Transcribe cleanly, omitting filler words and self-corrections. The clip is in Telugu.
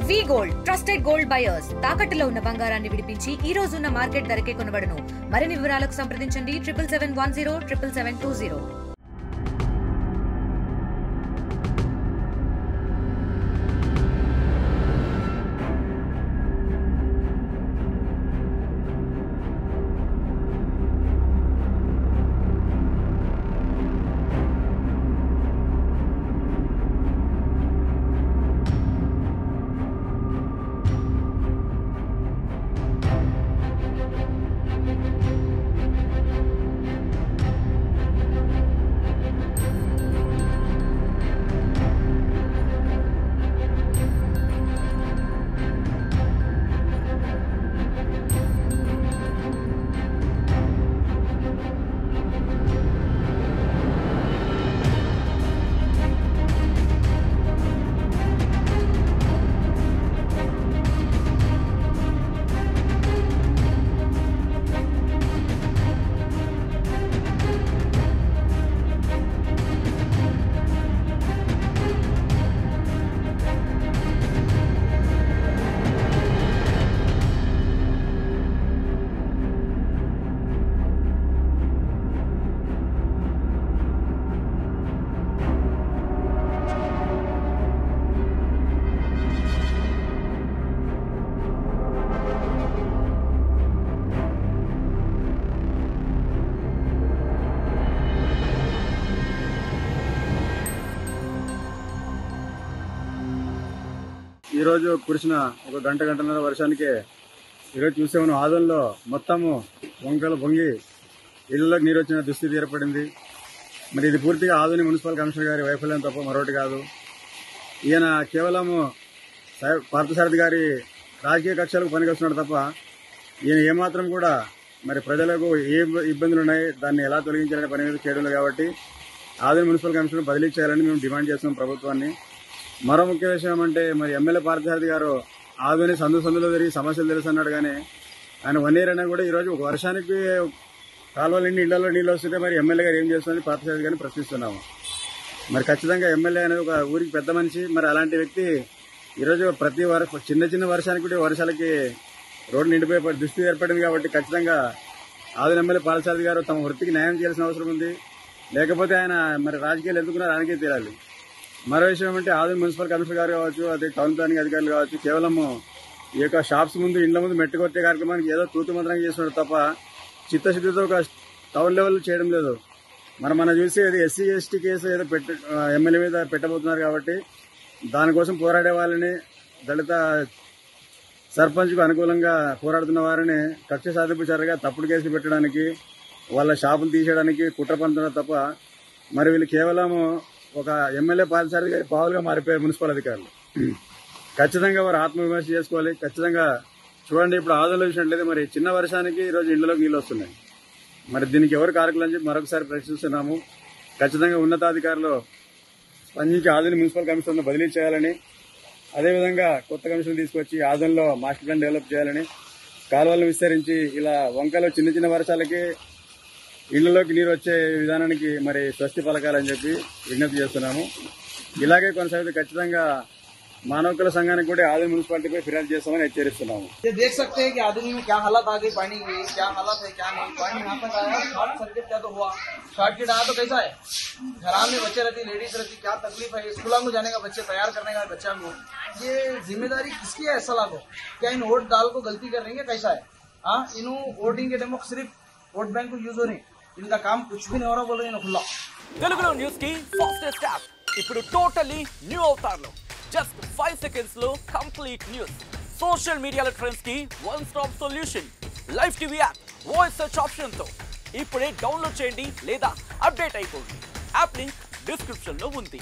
వి గోల్డ్ ట్రస్టెడ్ గోల్డ్ బయర్స్ తాకట్టులో ఉన్న బంగారాన్ని విడిపించి ఈ రోజు ఉన్న మార్కెట్ ధరకే కొనబడును. మరిన్ని వివరాలకు సంప్రదించండి 7771077720. ఈరోజు కురిసిన ఒక గంటన్నర వర్షానికే ఈరోజు చూసే మనం ఆదంలో మొత్తము వంకలు పొంగి ఇళ్లలోకి నీరు వచ్చిన దుస్థితి ఏర్పడింది. మరి ఇది పూర్తిగా ఆదోని మున్సిపల్ కమిషనర్ గారి వైఫల్యం తప్ప మరొకటి కాదు. ఈయన కేవలము పార్థసారథి గారి రాజకీయ కక్షలకు పనికొస్తున్నాడు తప్ప ఈయన ఏమాత్రం కూడా మరి ప్రజలకు ఏ ఇబ్బందులు ఉన్నాయి దాన్ని ఎలా తొలగించాలనే పని మీద చేయడం లేదు. కాబట్టి ఆదోని మున్సిపల్ కమిషనర్ బదిలీ చేయాలని మేము డిమాండ్ చేస్తున్నాం ప్రభుత్వాన్ని. మరో ముఖ్య విషయం అంటే మరి ఎమ్మెల్యే పార్థసారథి గారు ఆదోని సందులో తిరిగి సమస్యలు తెలుసు అన్నాడు. కానీ ఆయన 1 year అయినా కూడా ఈరోజు ఒక వర్షానికి కాలువలు నిండి ఇళ్లలో నీళ్ళు వస్తుంటే మరి ఎమ్మెల్యే గారు ఏం చేస్తుందని పార్థసారథి గారిని ప్రశ్నిస్తున్నాము. మరి ఖచ్చితంగా ఎమ్మెల్యే అనేది ఒక ఊరికి పెద్ద మనిషి. మరి అలాంటి వ్యక్తి ఈరోజు ప్రతి చిన్న వర్షానికి కూడా వర్షాలకి రోడ్డు నిండిపోయే దుస్థితి ఏర్పడింది. కాబట్టి ఖచ్చితంగా ఆదోని ఎమ్మెల్యే పార్థసారథి గారు తమ వృత్తికి న్యాయం చేయాల్సిన అవసరం ఉంది. లేకపోతే ఆయన మరి రాజకీయాలు ఎందుకున్నారు ఆయనకే తీరాలి. మరో విషయం అంటే ఆదోని మున్సిపల్ కమిషనర్ గారు కావచ్చు, అదే టౌన్ ప్లానింగ్ అధికారులు కావచ్చు, కేవలము ఈ యొక్క షాప్స్ ముందు ఇండ్ల ముందు మెట్టు కొట్టే కార్యక్రమానికి ఏదో తూతు మంత్రంగా చేస్తున్నాడు తప్ప చిత్తశుద్ధితో ఒక టౌన్ లెవెల్ చేయడం లేదు. మనం చూసి అది SC ST కేసు ఏదో ఎమ్మెల్యే మీద పెట్టబోతున్నారు. కాబట్టి దానికోసం పోరాడే వాళ్ళని, దళిత సర్పంచ్కు అనుకూలంగా పోరాడుతున్న వారిని కక్ష సాధింపు చర్యగా తప్పుడు కేసులు పెట్టడానికి, వాళ్ళ షాపులు తీసేయడానికి కుట్ర పన్నుతున్నారు తప్ప మరి వీళ్ళు కేవలము ఒక ఎమ్మెల్యే పార్థసారథి గారి పావులుగా మారిపోయారు మున్సిపల్ అధికారులు. ఖచ్చితంగా వారు ఆత్మవిమర్శ చేసుకోవాలి. ఖచ్చితంగా చూడండి, ఇప్పుడు ఆదోళన చూసినట్లయితే మరి చిన్న వర్షానికి ఈరోజు ఇళ్లలోకి నీళ్ళు వస్తున్నాయి. మరి దీనికి ఎవరు కారకులు అని చెప్పి మరొకసారి ప్రశ్నిస్తున్నాము. ఖచ్చితంగా ఉన్నతాధికారులు స్పందించి ఆదోని మున్సిపల్ కమిషనర్ను బదిలీ చేయాలని, అదేవిధంగా కొత్త కమిషన్ తీసుకొచ్చి ఆదోనిలో మాస్టర్ ప్లాన్ డెవలప్ చేయాలని, కాలువలను విస్తరించి ఇలా వంకలో చిన్న వర్షాలకి ఇళ్లలోకి నీరు వచ్చే విధానానికి మరి స్వస్తి పలకాలని చెప్పి విజ్ఞప్తి చేస్తున్నాము. ఇలాగే కొనసాగితే ఖచ్చితంగా मानव हक्कुల సంఘానికి కూడా ఆదోని మున్సిపాలిటీపై ఫిర్యాదు చేస్తామని హెచ్చరిస్తున్నాము. ये देख सकते हैं कि आदोनी में क्या हालत आ गई पानी की, क्या हालत है, क्या नहीं. पानी यहाँ तक आया, शॉर्ट सर्किट क्या तो हुआ, शॉर्ट सर्किट आया तो कैसा है, घरान में बच्चे रहती, लेडीज रहती, क्या तकलीफ है. स्कूल में जाने का बच्चे तैयार करने का बच्चा को, ये जिम्मेदारी किसकी है ऐसा लागो. क्या इन वोट डाल को गलती कर रही है, कैसा है. हाँ, इन वोटिंग के डेमो सिर्फ वोट बैंक को यूज हो रही, इनका काम कुछ भी नहीं हो रहा बोल रहे खुला. తెలుగులో న్యూస్ కి ఫాస్టెస్ట్ యాప్ ఇప్పుడు టోటలీ న్యూ అవతార్లో జస్ట్ 5 seconds లో కంప్లీట్ న్యూస్. సోషల్ మీడియాలో ట్రెండ్స్ కి one stop solution. Live TV app voice search option తో ఇప్పుడే డౌన్లోడ్ చేయండి లేదా అప్డేట్ అయిపోండి. యాప్ లింక్ డిస్క్రిప్షన్ లో ఉంది.